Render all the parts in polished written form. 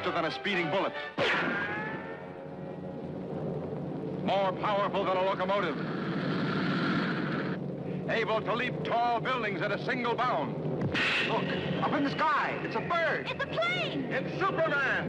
faster than a speeding bullet. More powerful than a locomotive. Able to leap tall buildings at a single bound. Look, up in the sky, it's a bird. It's a plane. It's Superman.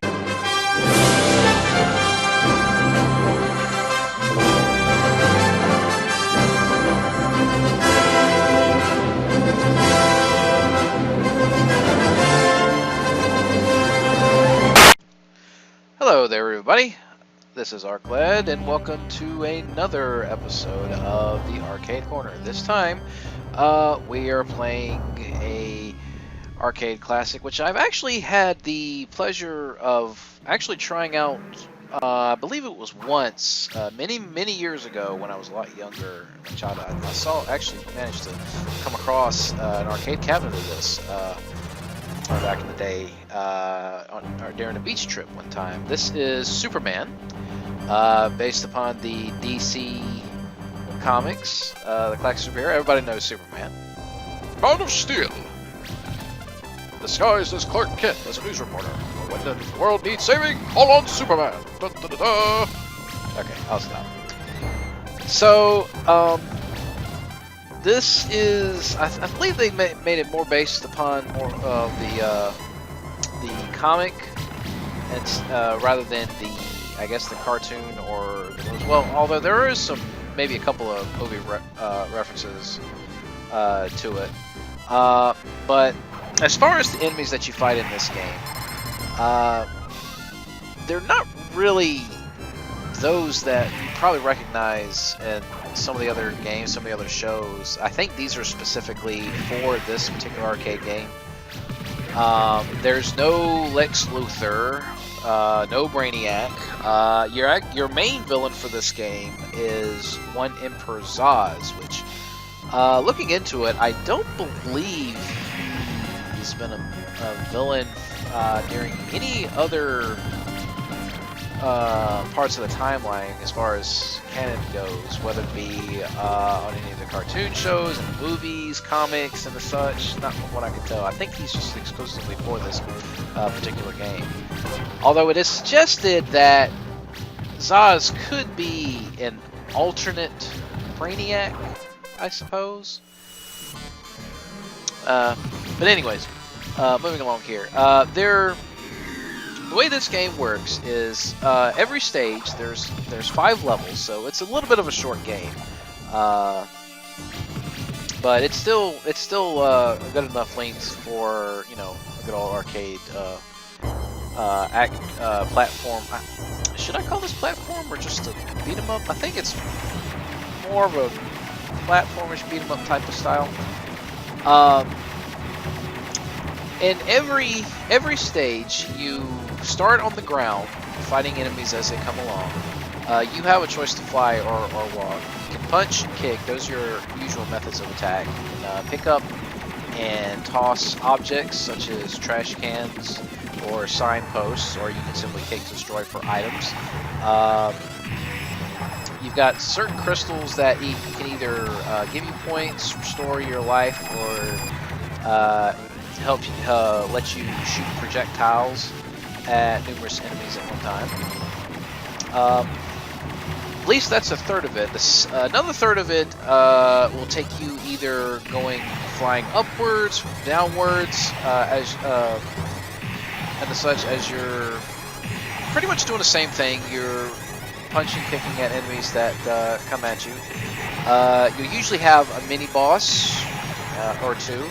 Hello there, everybody. This is Arkled, and welcome to another episode of the Arcade Corner. This time, we are playing a arcade classic, which I've actually had the pleasure of actually trying out. I believe it was once, many years ago when I was a lot younger. I actually managed to come across an arcade cabinet of this. Back in the day, during a beach trip one time. This is Superman, based upon the DC comics, the classic superhero. Everybody knows Superman. Man of Steel, disguised as Clark Kent as a news reporter. When the world needs saving, call on Superman. Da, da, da, da. Okay, I'll stop. So, this is, I believe they made it more based upon more of the comic, and rather than I guess the cartoon or the movies. Well, although there is maybe a couple of movie references to it. But as far as the enemies that you fight in this game, they're not really those that you probably recognize in some of the other games, some of the other shows. I think these are specifically for this particular arcade game. There's no Lex Luthor, no Brainiac. Your main villain for this game is one Emperor Zaz, which, looking into it, I don't believe he's been a villain during any other parts of the timeline as far as canon goes, whether it be on any of the cartoon shows and movies, comics, and the such. Not from what I can tell. I think he's just exclusively for this particular game. Although it is suggested that Zaz could be an alternate Brainiac, I suppose. But anyways, moving along here. The way this game works is every stage there's 5 levels, so it's a little bit of a short game, but it's still a good enough length for, you know, a good old arcade platform. Should I call this platform or just a beat 'em up? I think it's more of a platformish beat 'em up type of style. In every stage, you start on the ground, fighting enemies as they come along. You have a choice to fly or walk. You can punch and kick; those are your usual methods of attack. You can pick up and toss objects such as trash cans or signposts, or you can simply kick to destroy for items. You've got certain crystals that can either give you points, restore your life, or help let you shoot projectiles at numerous enemies at one time. At least that's a third of it. Another third of it will take you either flying upwards, downwards, and the such, as you're pretty much doing the same thing. You're punching, kicking at enemies that come at you. You usually have a mini boss or two.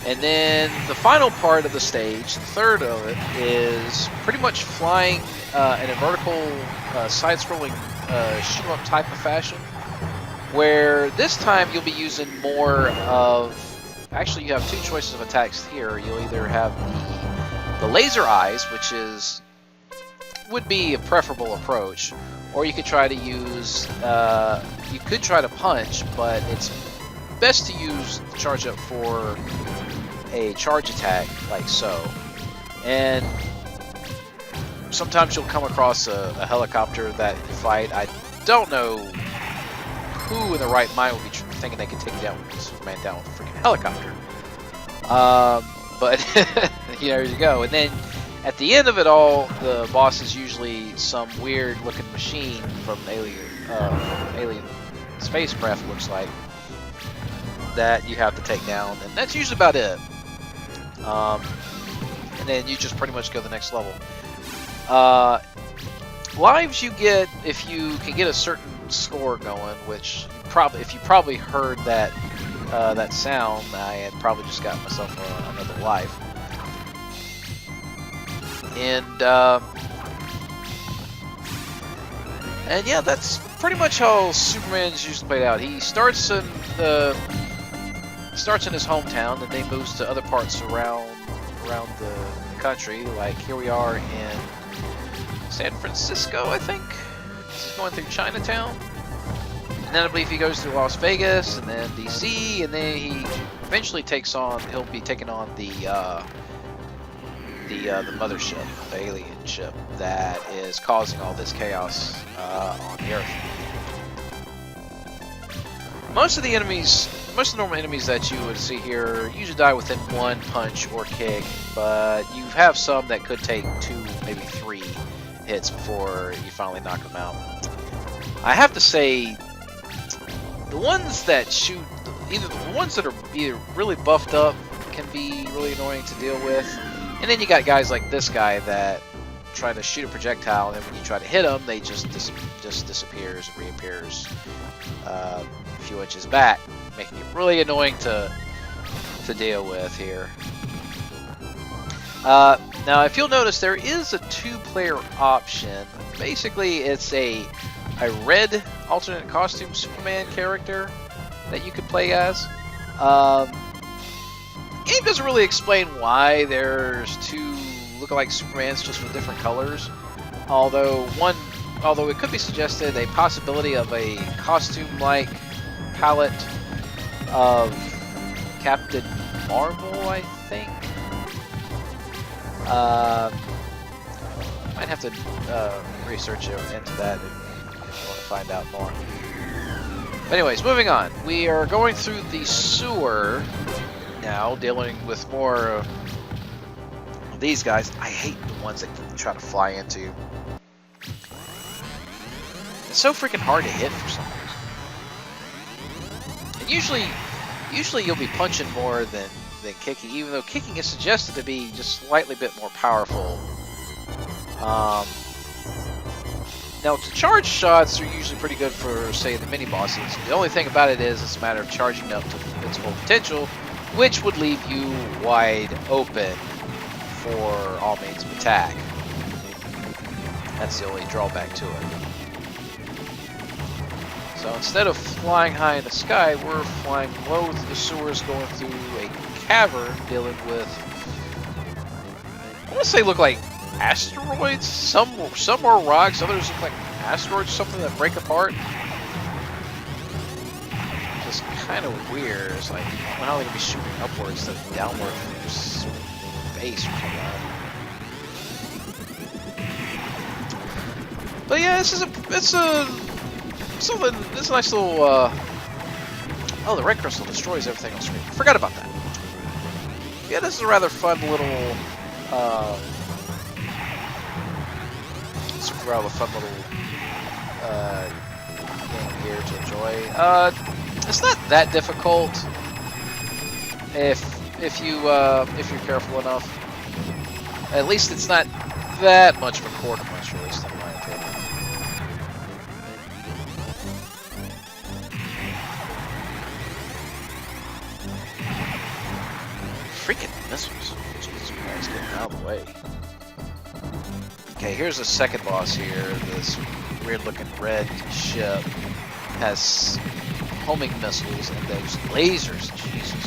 And then the final part of the stage, the third of it, is pretty much flying in a vertical, side-scrolling shoot-'em-up type of fashion, where this time you'll be using more of... Actually, you have 2 choices of attacks here. You'll either have the laser eyes, which would be a preferable approach, or you could try to use... you could try to punch, but it's best to use charge up for a charge attack, like so. And sometimes you'll come across a helicopter that you fight. I don't know who in the right mind would be thinking they could take Superman down with a freaking helicopter. But there you go. And then At the end of it all, the boss is usually some weird-looking machine from alien spacecraft, looks like, that you have to take down, and that's usually about it. And then you just pretty much go to the next level. Lives you get if you can get a certain score going, which if you probably heard that that sound, I had probably just got myself another life. And yeah, that's pretty much how Superman's usually played out. He starts in his hometown, and then moves to other parts around the country. Like here we are in San Francisco, I think. He's going through Chinatown, and then I believe he goes through Las Vegas, and then DC, and then he eventually he'll be taking on the mothership, the alien ship that is causing all this chaos on the Earth. Most of the normal enemies that you would see here usually die within one punch or kick, but you have some that could take 2, maybe 3 hits before you finally knock them out. I have to say, the ones that shoot, the ones that are either really buffed up can be really annoying to deal with, and then you got guys like this guy that try to shoot a projectile, and then when you try to hit them, they just disappears and reappears a few inches back, making it really annoying to deal with here. Now, if you'll notice, there is a 2-player option. Basically, it's a red alternate costume Superman character that you can play as. Game doesn't really explain why there's 2 lookalike Supermans just with different colors. Although it could be suggested a possibility of a costume-like palette of Captain Marvel, I think. Might have to research into that if you want to find out more. But anyways, moving on. We are going through the sewer now, dealing with more of these guys. I hate the ones that you try to fly into. It's so freaking hard to hit for some reason. And usually you'll be punching more than kicking, even though kicking is suggested to be just slightly bit more powerful. Now, the charge shots are usually pretty good for, say, the mini-bosses. The only thing about it is it's a matter of charging up to its full potential, which would leave you wide open for all means of attack. That's the only drawback to it. So instead of flying high in the sky, we're flying low through the sewers, going through a cavern, dealing with, I want to say, look like asteroids. Some are rocks, others look like asteroids, something that break apart. Just kind of weird. It's like, I don't know how they can be shooting upwards to downward from space or something. But yeah, it's a nice little. Oh, the red crystal destroys everything on screen. Forgot about that. Yeah, this is a rather fun little. Game here to enjoy. It's not that difficult if you're careful enough. At least it's not that much of a core punch, at least in my opinion. Freaking missiles! Jesus Christ, getting out of the way. Okay, here's the second boss here. This weird-looking red ship has homing missiles and those lasers. Jesus.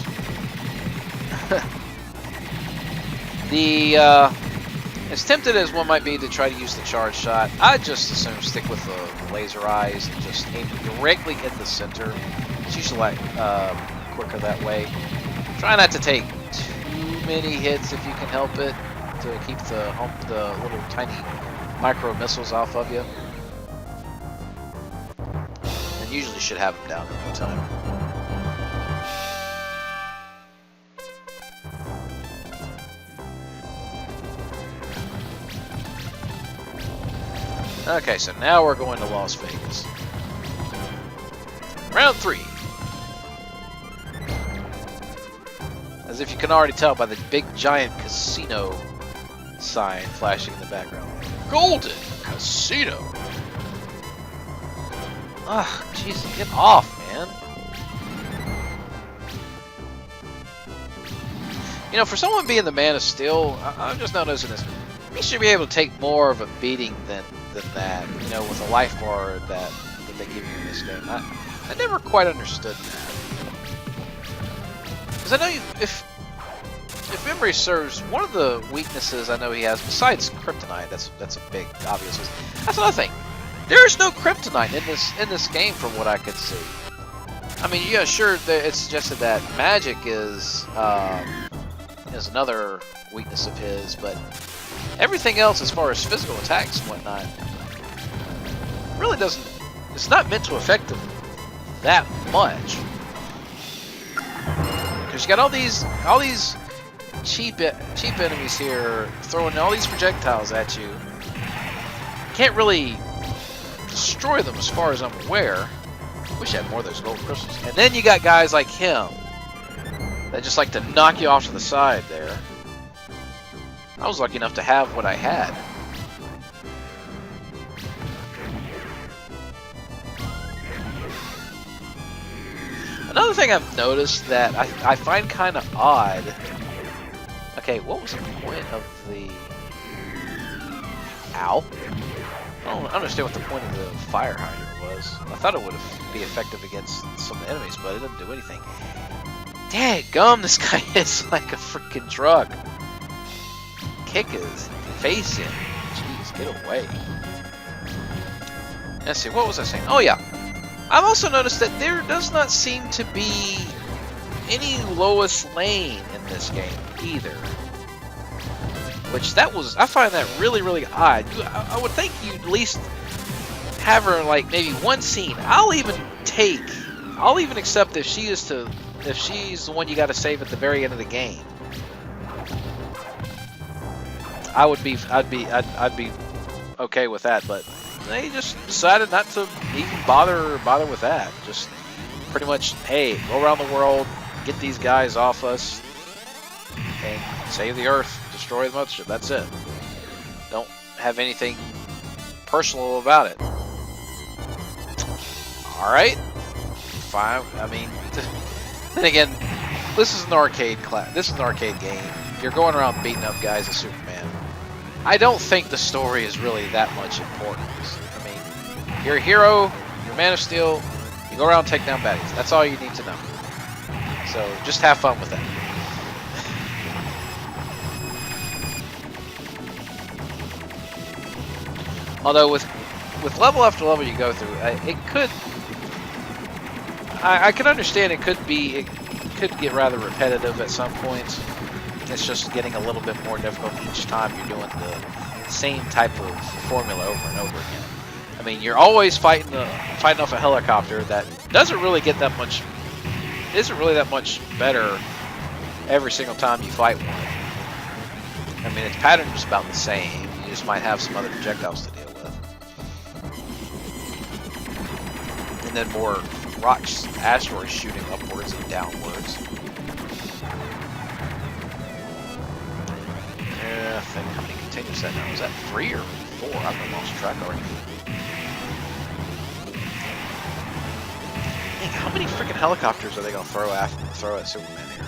As tempted as one might be to try to use the charge shot, I'd just as soon stick with the laser eyes and just aim directly at the center. It's usually quicker that way. Try not to take too many hits if you can help it, to keep the little tiny micro missiles off of you. And usually should have them down in no time. Okay, so now we're going to Las Vegas. Round 3. As if you can already tell by the big giant casino sign flashing in the background. Golden Casino. Ugh, jeez, get off, man. You know, for someone being the Man of Steel, I'm just noticing this. He should be able to take more of a beating than that. You know, with a life bar that they give you in this game. I never quite understood that. Because I know if memory serves, one of the weaknesses I know he has, besides kryptonite, that's a big obvious. That's another thing. There's no kryptonite in this game, from what I could see. I mean, yeah, sure, it's suggested that magic is another weakness of his, but everything else, as far as physical attacks and whatnot, really doesn't. It's not meant to affect him that much. Because you got all these cheap enemies here throwing all these projectiles at you. Can't really destroy them as far as I'm aware. Wish I had more of those gold crystals. And then you got guys like him that just like to knock you off to the side there. I was lucky enough to have what I had. Another thing I've noticed that I find kind of odd. Okay, what was the point of the... Ow. I don't understand what the point of the fire hydrant was. I thought it would be effective against some enemies, but it doesn't do anything. Dadgum, this guy is like a freaking truck. Kick his face in. Jeez, get away. Let's see, what was I saying? Oh yeah. I've also noticed that there does not seem to be any Lois Lane in this game either. Which I find that really, really odd. I would think you'd at least have her in like maybe one scene. I'll even accept if she's the one you got to save at the very end of the game. I'd be okay with that, but they just decided not to even bother with that. Just pretty much, hey, go around the world, get these guys off us, and save the Earth, destroy the mothership. That's it. Don't have anything personal about it. All right, fine. I mean, then again, this is an arcade game. You're going around beating up guys as Superman. I don't think the story is really that much important. I mean, you're a hero, you're Man of Steel, you go around and take down baddies. That's all you need to know. So just have fun with that. Although with level after level you go through, I can understand it could get rather repetitive at some points. It's just getting a little bit more difficult each time you're doing the same type of formula over and over again. I mean, you're always fighting off a helicopter that isn't really that much better every single time you fight one. I mean, its pattern is about the same. You just might have some other projectiles to deal with. And then more rocks, asteroids shooting upwards and downwards. I think how many containers that now? Was that 3 or 4? I've lost track already. Dang, how many freaking helicopters are they gonna throw at Superman here?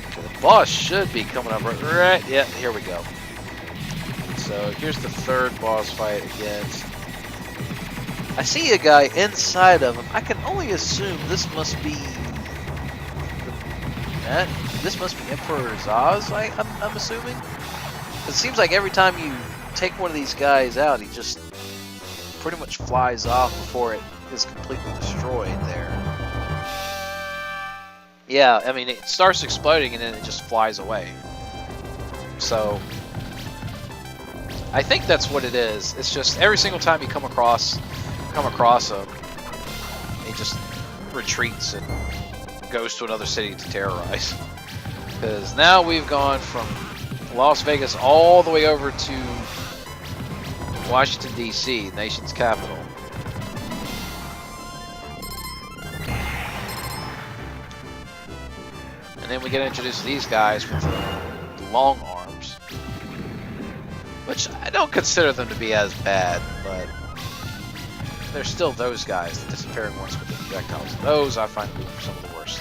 Okay, the boss should be coming up right. Yeah, here we go. So here's the third boss fight against. I see a guy inside of him. I can only assume this must be Emperor Zaz. I'm assuming. It seems like every time you take one of these guys out, he just pretty much flies off before it is completely destroyed. There. Yeah, I mean it starts exploding and then it just flies away. So I think that's what it is. It's just every single time you come across him, he just retreats and goes to another city to terrorize. Because now we've gone from Las Vegas all the way over to Washington, D.C., nation's capital. And then we get introduced to these guys with the long arms. Which I don't consider them to be as bad, but they're still those guys, the disappearing ones with the projectiles. Those I find to be some of the worst.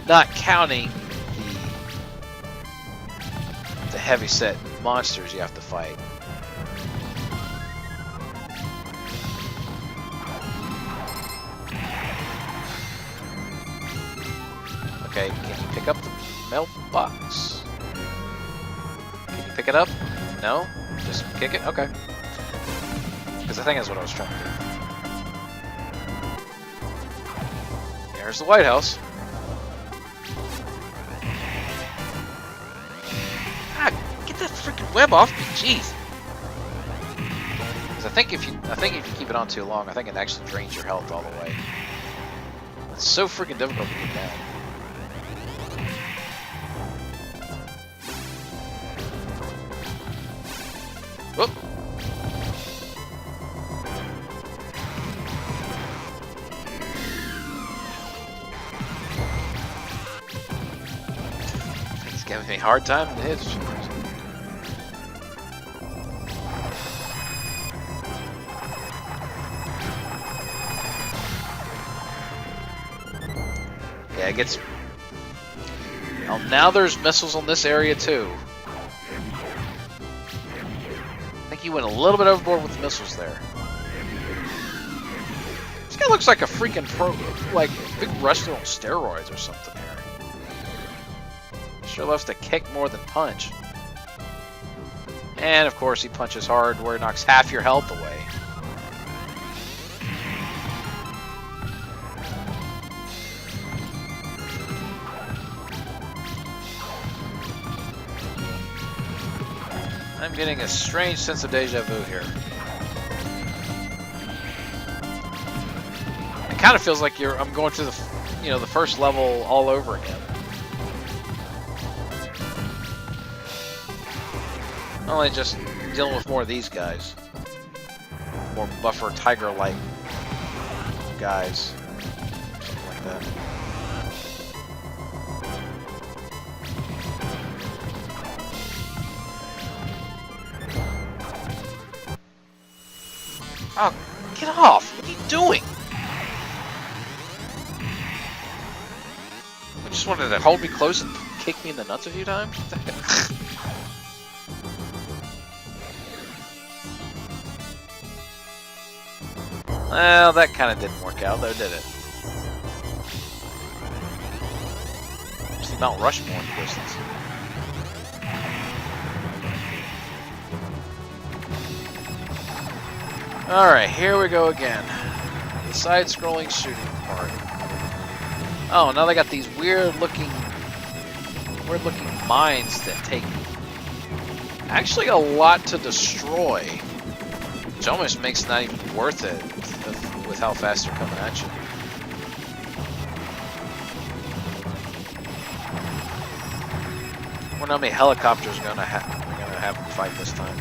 Not counting the heavy-set monsters you have to fight. Okay, can you pick up the mailbox? Can you pick it up? No? Just kick it? Okay. Because I think that's what I was trying to do. There's the White House. Ah, get that freaking web off me, jeez. Because I think if you keep it on too long, I think it actually drains your health all the way. It's so freaking difficult to get down. Whoop. It's giving me a hard time to hit. Yeah, it gets... Oh, now there's missiles on this area too. I think he went a little bit overboard with the missiles there. This guy looks like a freaking like a big wrestler on steroids or something here. Sure loves to kick more than punch. And of course he punches hard where it knocks half your health away. I'm getting a strange sense of deja vu here. It kind of feels like I'm going through the first level all over again. Only just dealing with more of these guys. More buffer tiger-like guys. Something like that. Oh, get off! What are you doing? I just wanted to hold me close and kick me in the nuts a few times? What the heck? Well, that kind of didn't work out, though, did it? See Mount Rushmore in the distance. Alright, here we go again. The side-scrolling shooting part. Oh, now they got these weird-looking mines that take actually a lot to destroy. Which almost makes it not even worth it with how fast they're coming at you. I wonder how many helicopters are gonna have to fight this time.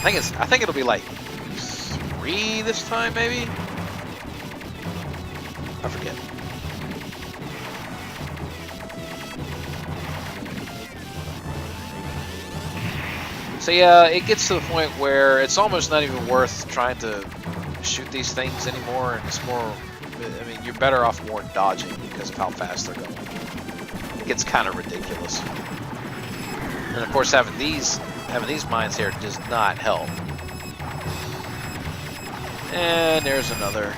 I think it'll be like 3 this time, maybe? I forget. So yeah, it gets to the point where it's almost not even worth trying to shoot these things anymore, and it's more, I mean, you're better off more dodging because of how fast they're going. It gets kind of ridiculous. And of course having these mines here does not help. And there's another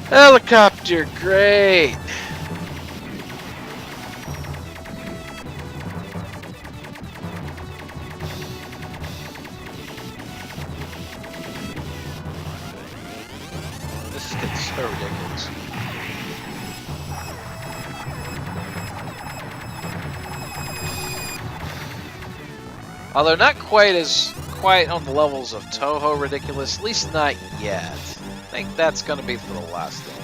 helicopter, great! This is getting so ridiculous. Although not quite on the levels of Toho ridiculous, at least not yet. think that's going to be for the last thing.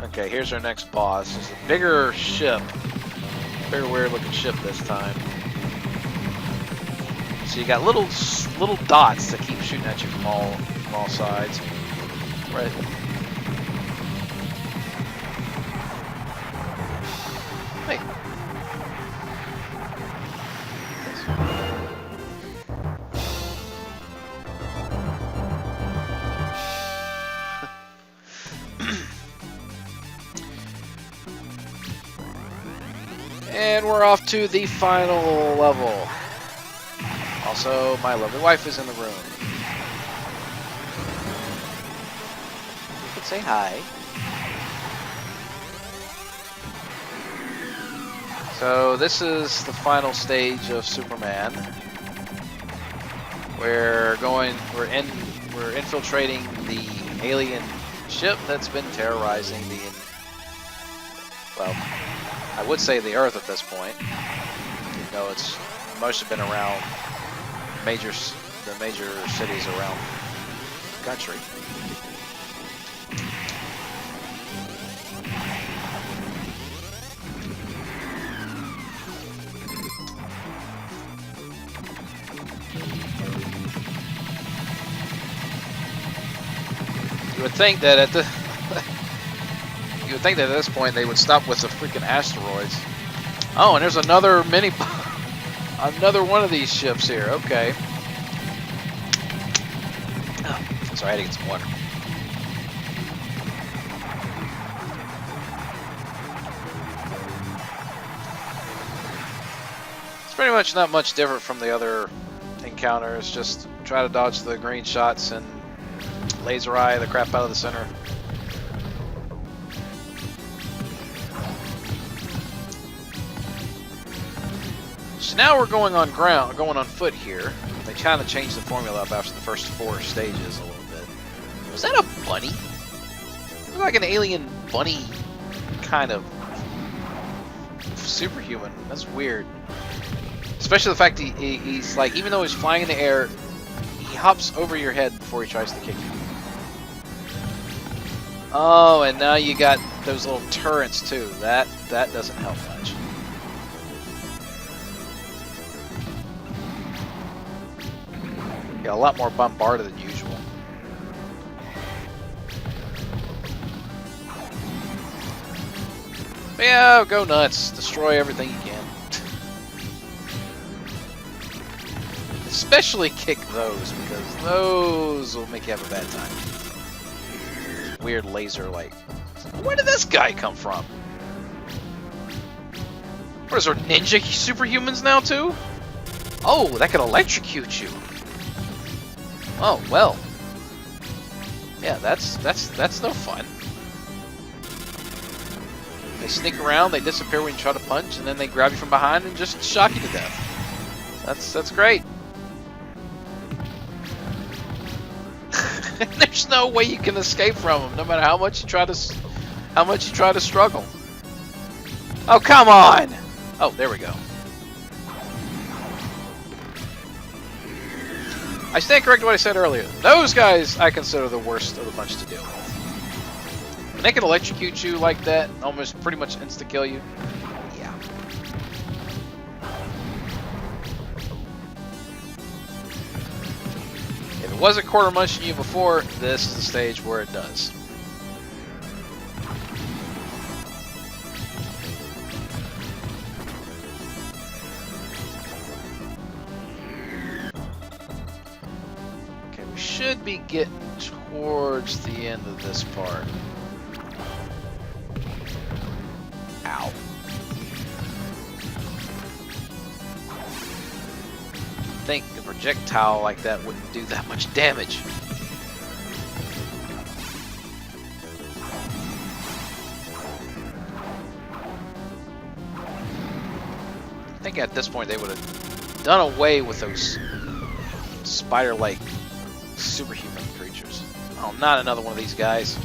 Okay, here's our next boss. It's a bigger ship. Bigger, weird-looking ship this time. So you got little dots that keep shooting at you from all sides. Right. Hey. And we're off to the final level. Also, my lovely wife is in the room. You could say hi. So this is the final stage of Superman. We're infiltrating the alien ship that's been terrorizing the, well, I would say the Earth at this point. You know, it's most have been around the major cities around the country. You would think that at this point they would stop with the freaking asteroids. Oh, and there's another another one of these ships here. Okay. Oh, sorry, I had to get some water. It's pretty much not much different from the other encounters. Just try to dodge the green shots and laser eye the crap out of the center. So now we're going on foot here. They kind of changed the formula up after the first 4 stages a little bit. Was that a bunny? Looked like an alien bunny kind of superhuman. That's weird. Especially the fact he's like, even though he's flying in the air, he hops over your head before he tries to kick you. Oh, and now you got those little turrets too. That doesn't help much. Got a lot more bombarded than usual. But yeah, go nuts. Destroy everything you can. Especially kick those, because those will make you have a bad time. Weird laser like. Where did this guy come from? What is there, ninja superhumans now too? Oh, that could electrocute you. Oh well. Yeah, that's no fun. They sneak around, they disappear when you try to punch, and then they grab you from behind and just shock you to death. That's great. There's no way you can escape from them, no matter how much you try to struggle. Oh, come on! Oh, there we go. I stand corrected what I said earlier. Those guys I consider the worst of the bunch to deal with. When they can electrocute you like that, almost pretty much insta-kill you. Yeah. If it wasn't quarter munching you before, this is the stage where it does. Okay, we should be getting towards the end of this part. Ow. I think a projectile like that wouldn't do that much damage. I think at this point they would have done away with those spider-like superhuman creatures. Oh, not another one of these guys.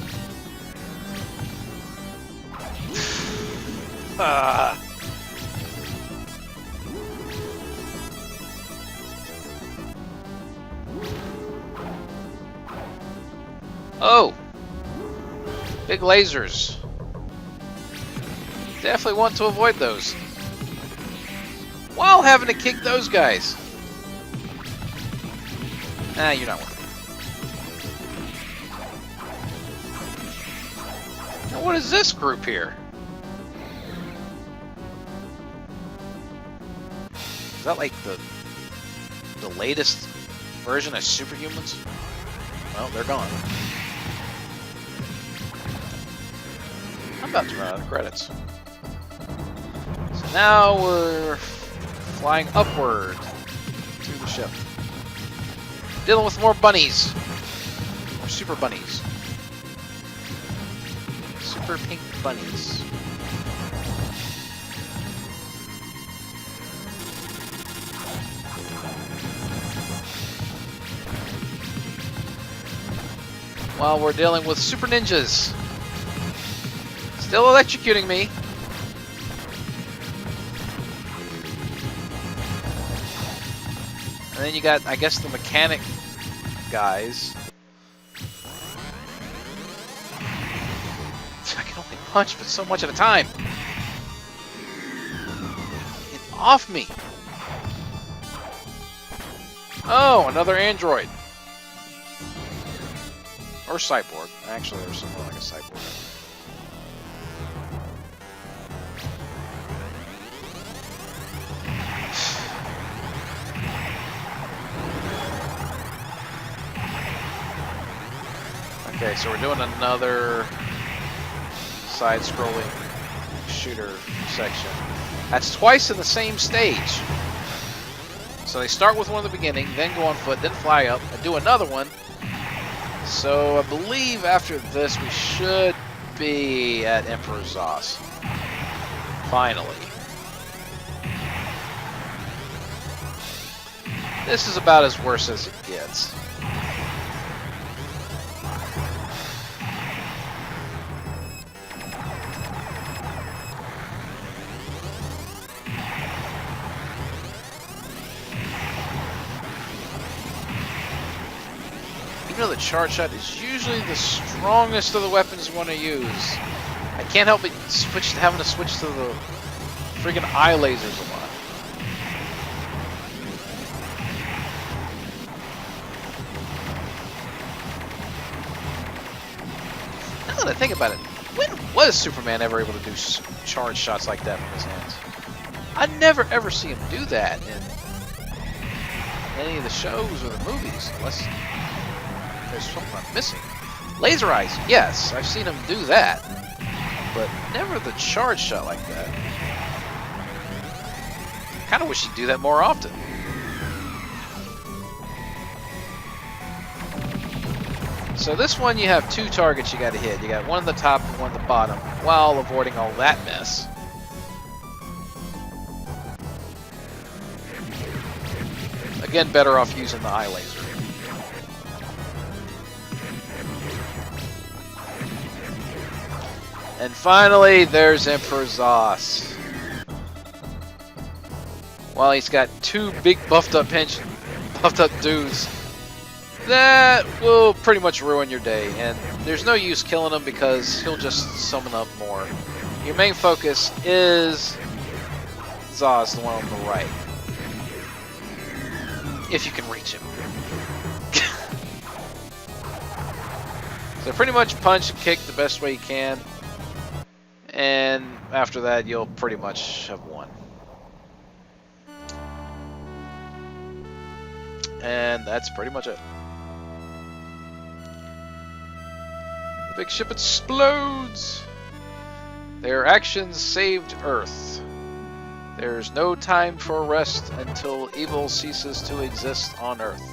Oh! Big lasers. Definitely want to avoid those. While having to kick those guys. Nah, you're not worth it. Now what is this group here? Is that like the latest version of superhumans? Well, they're gone. I'm about to run out of credits. So now we're flying upward to the ship. Dealing with more bunnies. More super bunnies. Super pink bunnies. While we're dealing with super ninjas. Still electrocuting me. And then you got, I guess, the mechanic guys. I can only punch, but so much at a time. Get off me. Oh, another android. Or cyborg. Actually, there's something like a cyborg. Okay, so we're doing another side-scrolling shooter section. That's twice in the same stage. So they start with one at the beginning, then go on foot, then fly up, and do another one. So I believe after this we should be at Emperor Zos. Finally. This is about as worse as it gets. Even though the charge shot is usually the strongest of the weapons you want to use, I can't help but having to switch to the friggin' eye lasers a lot. Now that I think about it, when was Superman ever able to do charge shots like that from his hands? I never ever see him do that in any of the shows or the movies, unless there's something I'm missing. Laser eyes, yes, I've seen him do that, but never the charge shot like that. Kind of wish he'd do that more often. So this one you have two targets you got to hit. You got one at the top and one at the bottom, while avoiding all that mess. Again, better off using the eye laser. And finally, there's Emperor Zos. Well, he's got two big buffed up dudes that will pretty much ruin your day. And there's no use killing him because he'll just summon up more. Your main focus is Zos, the one on the right. If you can reach him. So pretty much punch and kick the best way you can. And after that, you'll pretty much have won. And that's pretty much it. The big ship explodes. Their actions saved Earth. There's no time for rest until evil ceases to exist on Earth.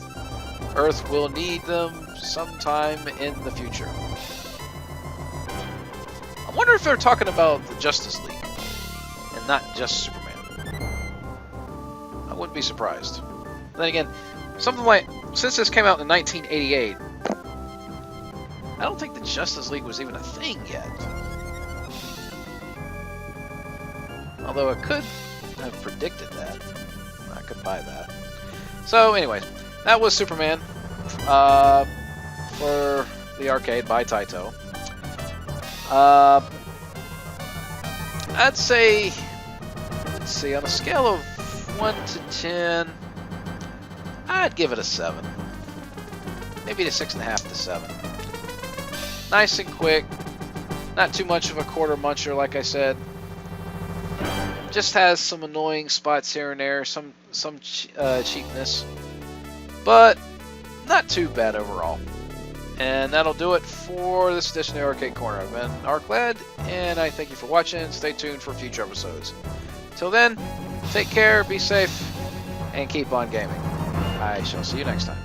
Earth will need them sometime in the future. I wonder if they're talking about the Justice League and not just Superman. I wouldn't be surprised. Then again, something like, since this came out in 1988, I don't think the Justice League was even a thing yet. Although I could have predicted that. I could buy that. So anyways, that was Superman. For the arcade by Taito. I'd say, let's see, on a scale of 1 to 10, I'd give it a 7. Maybe a 6.5 to 7. Nice and quick. Not too much of a quarter muncher, like I said. Just has some annoying spots here and there, some cheapness, but not too bad overall. And that'll do it for this edition of Arcade Corner. I've been Arklad, and I thank you for watching. Stay tuned for future episodes. Till then, take care, be safe, and keep on gaming. I shall see you next time.